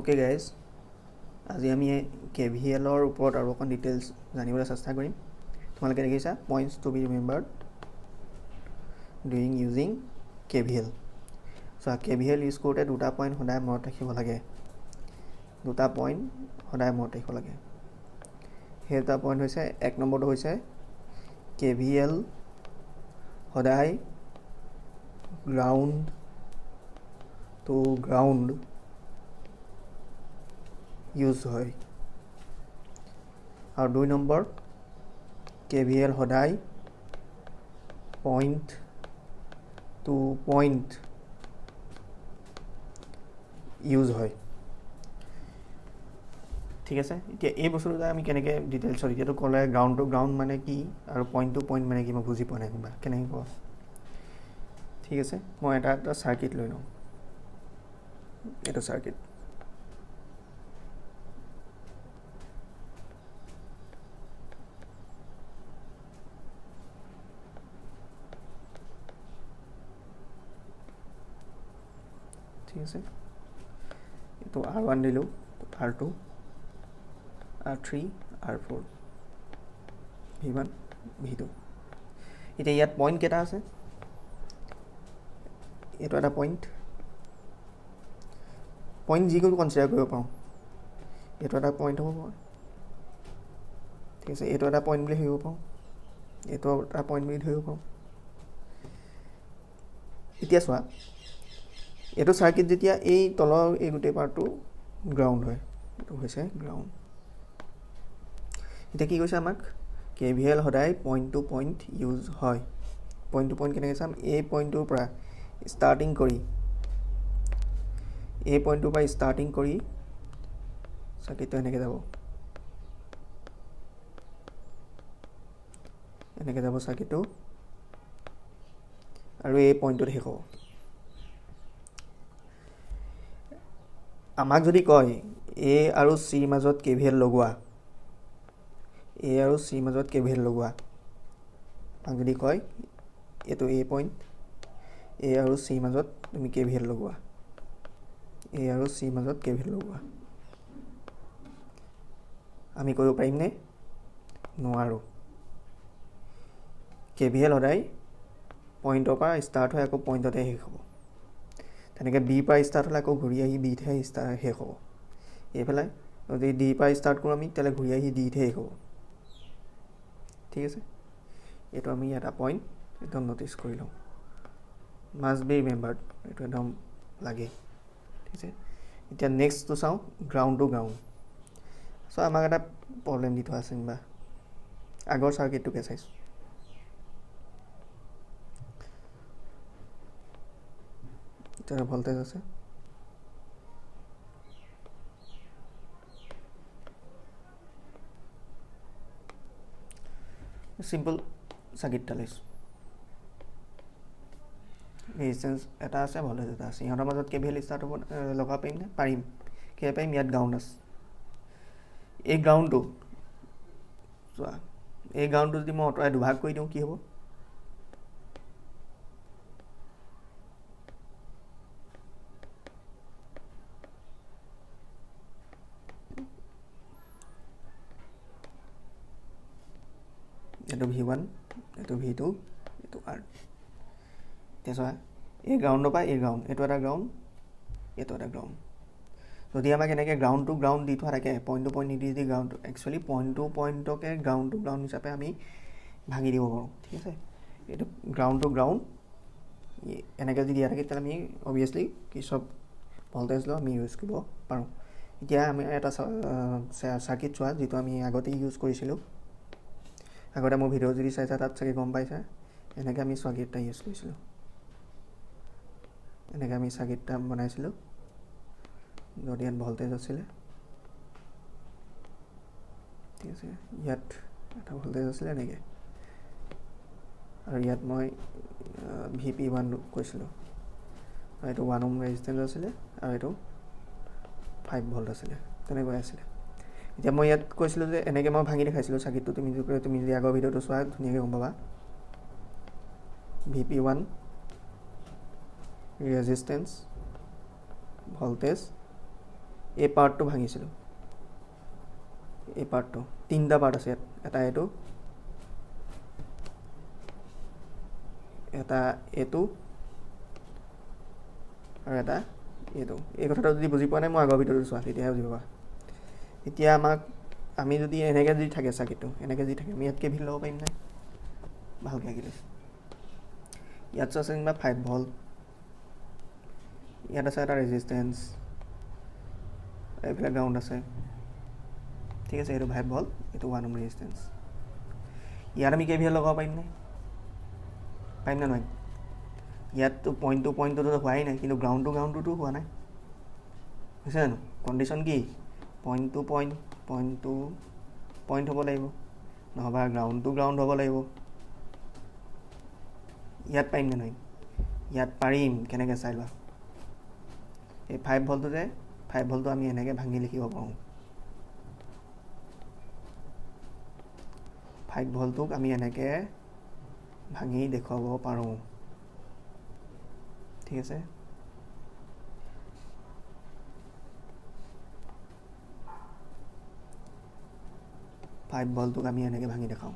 Okay guys, আজি আমি KVL ৰ ওপৰত আৰু অকণ ডিটেইলছ জানিবলৈ চেষ্টা কৰিম। তোমালোকে দেখিছা points to be remembered doing using KVL. So KVL use কৰোঁতে দুটা পইণ্ট সদায় মনত ৰাখিব লাগে। দুটা পইণ্ট সদায় মনত ৰাখিব লাগে। সেই দুটা পইণ্ট হৈছে এক নম্বৰটো হৈছে KVL সদায় গ্ৰাউণ্ড টু গ্ৰাউণ্ড ইউজ হয়। আৰু দুই নম্বৰ KVL সদায় পইণ্ট টু পইণ্ট ইউজ হয়। ঠিক আছে, এতিয়া এই বস্তুটো আমি কেনেকৈ ডিটেইলছত এতিয়াতো ক'লে গ্ৰাউণ্ড টু গ্ৰাউণ্ড মানে কি আৰু পইণ্ট টু পইণ্ট মানে কি মই বুজি পোৱা নাই কিবা কেনেকৈ কোৱা। ঠিক আছে, মই এটা চাৰ্কিট লৈ লওঁ। এইটো চাৰ্কিট ঠিক আছে, এইটো R1 দিলোঁ, R2, R3, R4, V1, V2। এতিয়া ইয়াত পইণ্ট কেইটা আছে? এইটো এটা পইণ্ট যিকোনো কনচিডাৰ কৰিব পাৰোঁ। এইটো এটা পইণ্ট হ'ব পাৰোঁ। ঠিক আছে, এইটো এটা পইণ্ট বুলি ধৰিব পাৰোঁ, এইটো এটা পইণ্ট বুলি ধৰিব পাৰোঁ। এতিয়া চোৱা, এইটো চাৰ্কিট যেতিয়া এই তলৰ এই গোটেই পাৰ্টটো গ্ৰাউণ্ড হয়, এইটো হৈছে গ্ৰাউণ্ড। এতিয়া কি কৈছে আমাক? KVL সদায় পইণ্ট টু পইণ্ট ইউজ হয়। পইণ্ট টু পইণ্ট কেনেকৈ চাম? এই পইণ্টটোৰ পৰা ষ্টাৰ্টিং কৰি চাৰ্কিটটো এনেকৈ যাব, চাৰ্কিটটো, আৰু এই পইণ্টটোত শেষ হ'ব। আমাক যদি কয় A আৰু Cৰ মাজত KVL লগোৱা, আমাক যদি কয় এইটো A পইণ্ট, A আৰু C মাজত তুমি KVL লগোৱা, আমি কৰিব পাৰিমনে? নোৱাৰোঁ। KVL সদায় পইণ্টৰ পৰা ষ্টাৰ্ট হৈ আকৌ পইণ্টতে শেষ হ'ব। তেনেকৈ B পৰা ষ্টাৰ্ট হ'লে আকৌ ঘূৰি আহি Bতহে শেষ হ'ব। এইফালে যদি D পৰা ষ্টাৰ্ট কৰোঁ আমি, তেতিয়াহ'লে ঘূৰি আহি Dতহে শেষ হ'ব। ঠিক আছে, এইটো আমি এটা পইণ্ট একদম ন'টিছ কৰি লওঁ। মাষ্ট বি ৰিমেম্বাৰ্ড, এইটো একদম লাগে। ঠিক আছে, এতিয়া নেক্সটটো চাওঁ, গ্ৰাউণ্ড টু গ্ৰাউণ্ড। চ' আমাক এটা প্ৰব্লেম দি থোৱা আছে যেনিবা, আগৰ চাৰ্কিটটোকে চাইছোঁ। এতিয়া ভল্টেজ আছে, চিম্পল চাৰ্কিট এটা লৈছোঁ। ৰেজিষ্টেঞ্চ এটা আছে, ভল্টেজ এটা আছে, ইহঁতৰ মাজত KVL ষ্টাৰ্ট হ'ব লগাব পাৰিম নে? পাৰিম। কেলৈ পাৰিম? ইয়াত গ্ৰাউণ্ড আছে। এই গ্ৰাউণ্ডটো চোৱা, এই গ্ৰাউণ্ডটো যদি মই আঁতৰাই দুভাগ কৰি দিওঁ কি হ'ব? এইটো V1, এইটো V2, এইটো R। এতিয়া চোৱা, এই গ্ৰাউণ্ডৰ পৰা এই গ্ৰাউণ্ড, এইটো এটা গ্ৰাউণ্ড, এইটো এটা গ্ৰাউণ্ড। যদি আমাক এনেকৈ গ্ৰাউণ্ড টু গ্ৰাউণ্ড দি থোৱা থাকে, পইণ্ট টু পইণ্ট নিদি যদি গ্ৰাউণ্ড, একচুৱেলি পইণ্ট টু পইণ্টকে গ্ৰাউণ্ড টু গ্ৰাউণ্ড হিচাপে আমি ভাঙি দিব পাৰোঁ। ঠিক আছে, এইটো গ্ৰাউণ্ড টু গ্ৰাউণ্ড এনেকৈ যদি দিয়া থাকে, তেতিয়াহ'লে আমি অভিয়াছলি কি চব ভল্টেজ লৈ আমি ইউজ কৰিব পাৰোঁ। এতিয়া আমি এটা চাৰ্কিট চোৱা, যিটো আমি আগতে ইউজ কৰিছিলোঁ। আগতে মোৰ ভিডিঅ' যদি চাইছা তাত চাগে গম পাইছা, এনেকৈ আমি চাৰ্কিট এটা ইউজ কৰিছিলোঁ, এনেকৈ আমি চাৰ্কিট এটা বনাইছিলোঁ, য'ত ইয়াত ভল্টেজ আছিলে। ঠিক আছে, ইয়াত এটা ভল্টেজ আছিলে এনেকৈ, আৰু ইয়াত মই VP1 কৈছিলোঁ, আৰু এইটো 1 ওহম ৰেজিষ্টেঞ্চ আছিলে, আৰু এইটো 5 ভল্ট আছিলে, তেনেকৈ আছিলে। এতিয়া মই ইয়াত কৈছিলোঁ যে এনেকৈ মই ভাঙি দেখাইছিলোঁ চাৰ্কিটটো। তুমি যদি আগৰ ভিডিঅ'টো চোৱা ধুনীয়াকৈ গম পাবা। VP1 ৰেজিষ্টেঞ্চ, ভল্টেজ, এই পাৰ্টটো ভাঙিছিলোঁ, এই পাৰ্টটো তিনিটা পাৰ্ট আছে ইয়াত, এটা এইটো, এটা এইটো আৰু এটা এইটো। এই কথাটো যদি বুজি পোৱা নাই মই আগৰ ভিডিঅ'টো চোৱা, তেতিয়াহে বুজি পাবা। এতিয়া আমি যদি এনেকৈ যদি থাকে চাৰ্কিটটো, এনেকৈ যদি থাকে, আমি ইয়াতকৈ ভিৰ ল'ব পাৰিম নাই? ভালকৈ আঁকি লৈছোঁ। ইয়াত আছে যেনিবা 5 ভল্ট, ইয়াত আছে এটা ৰেজিষ্টেঞ্চ, এইফালে গ্ৰাউণ্ড আছে, ঠিক আছে। এইটো 5 ভল্ট, এইটো 1 ওহম ৰেজিষ্টেঞ্চ। ইয়াত আমি কেভিএল লগাব পাৰিম নে? পাৰিম নে নোৱাৰিম? ইয়াততো পইণ্টটোতো হোৱাই নাই, কিন্তু গ্ৰাউণ্ডটোতো হোৱা নাই, হৈছে জানো? কণ্ডিশ্যন কি? পইণ্টটো পইণ্ট হ'ব লাগিব, নহ'বা গ্ৰাউণ্ড হ'ব লাগিব। ইয়াত পাৰিম নে নোৱাৰিম? ইয়াত পাৰিম। কেনেকৈ চাই লোৱা, এই 5 ভল্টটো যে 5 ভল্টটো আমি এনেকৈ ভাঙি লিখিব পাৰোঁ। 5 ভল্টটোক আমি এনেকৈ ভাঙি দেখুৱাব পাৰোঁ, ঠিক আছে। ফাইভ ভল্টটোক আমি এনেকৈ ভাঙি দেখাওঁ।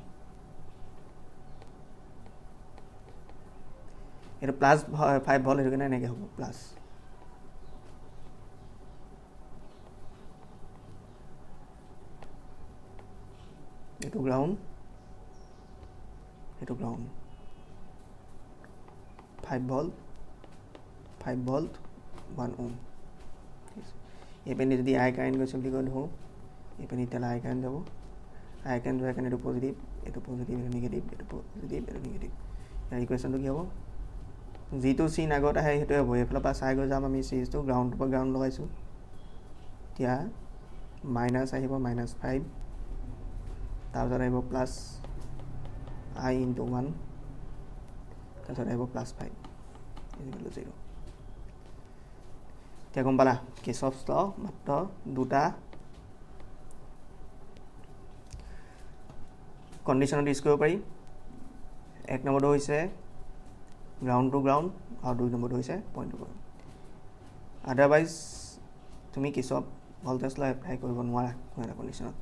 এইটো প্লাছ 5 ভল্ট, সেইটো কাৰণে এনেকৈ হ'ব প্লাছ। এইটো গ্ৰাউণ্ড, এইটো গ্ৰাউণ্ড। 5 volt 1 ohm. এইপিনে যদি আই কাৰেণ্ট গৈছে বুলি কৈ ধৰোঁ, এইপিনে তেতিয়াহ'লে আই কাৰেণ্ট যাব, আই কাৰেণ্ট যোৱাৰ কাৰণে এইটো পজিটিভ, এইটো নিগেটিভ, এইটো পজিটিভ, এইটো নিগেটিভ। ইয়াৰ ইকুৱেশ্যনটো কি হ'ব? যিটো চিন আগত আহে সেইটোৱে হ'ব। এইফালৰ পৰা চাই গৈ যাম আমি চিৰিজটো, গ্ৰাউণ্ডটোৰ পৰা গ্ৰাউণ্ড লগাইছোঁ, এতিয়া মাইনাছ আহিব -5, তাৰপিছত আহিব প্লাছ I × 1, তাৰপিছত আহিব +5 = 0। এতিয়া গম পালা কিৰ্চফছ ল মাত্ৰ দুটা কণ্ডিশ্যনত ইউজ কৰিব পাৰি। 1 নম্বৰটো হৈছে গ্ৰাউণ্ড টু গ্ৰাউণ্ড, আৰু 2 নম্বৰটো হৈছে পইণ্ট টু পইণ্ট। আদাৰৱাইজ তুমি কিৰ্চফ ভল্টেজ ল এপ্লাই কৰিব নোৱাৰা কোনো এটা কণ্ডিশ্যনত।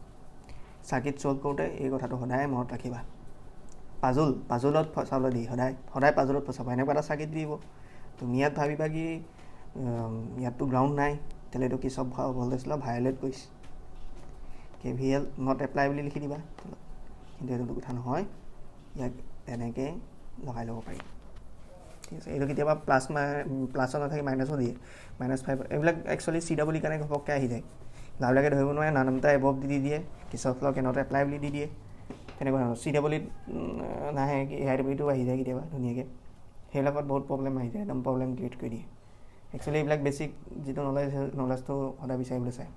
চাৰ্কিট ছল্ভ কৰোঁতে এই কথাটো সদায় মনত ৰাখিবা। পাজুলত ফচাবলৈ দি সদায় পাজুলত ফচাবা। এনেকুৱা এটা চাৰ্কিট দিব, তুমি ইয়াত ভাবিবা কি ইয়াততো গ্ৰাউণ্ড নাই, তেতিয়াহ'লে এইটো কিৰ্চফ ভল্টেজ ল ভায়লেট কৰিছে, KVL নট এপ্লাই বুলি লিখি দিবা। কিন্তু এইটো কথা নহয়, ইয়াক এনেকৈ লগাই ল'ব পাৰি, ঠিক আছে। এইটো কেতিয়াবা প্লাছত নাথাকি মাইনাছো দিয়ে, -5। এইবিলাক একচুৱেলি CW কাৰণে ঘপককৈ আহি যায়, ল'ৰাবিলাকে ধৰিব নোৱাৰে, নানানটা এবভ দি দিয়ে, কিৰ্চফ ল নট এপ্লাই বুলি দি দিয়ে, তেনেকুৱা ধৰণৰ। CW নাহে, AIWটো আহি যায় কেতিয়াবা ধুনীয়াকৈ, সেইবিলাকত বহুত প্ৰব্লেম আহি যায়, একদম প্ৰব্লেম ক্ৰিয়েট কৰি দিয়ে। একচুৱেলি এইবিলাক বেছিক যিটো নলেজটো সদায় বিচাৰিবলৈ চায়,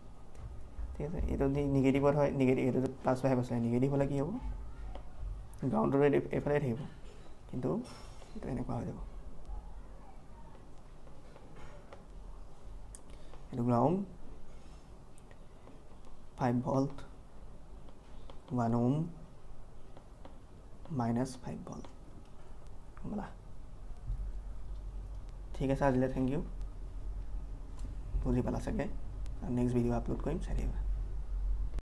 ঠিক আছে। এইটো যদি নিগেটিভত হয়, এইটো +5 আছে, নিগেটিভ হ'লে কি হ'ব? গ্ৰাউণ্ডটো এইফালে থাকিব, কিন্তু এইটো এনেকুৱা হৈ যাব। এইটো গ্ৰাউণ্ড, 5 ভল্ট 1 ওহম -5 ভল্ট, ব'লা। ঠিক আছে, আজিলৈ থেংক ইউ, বুজি পালা চাগে। নেক্সট ভিডিঅ' আপলোড কৰিম, চাই থাকিবা।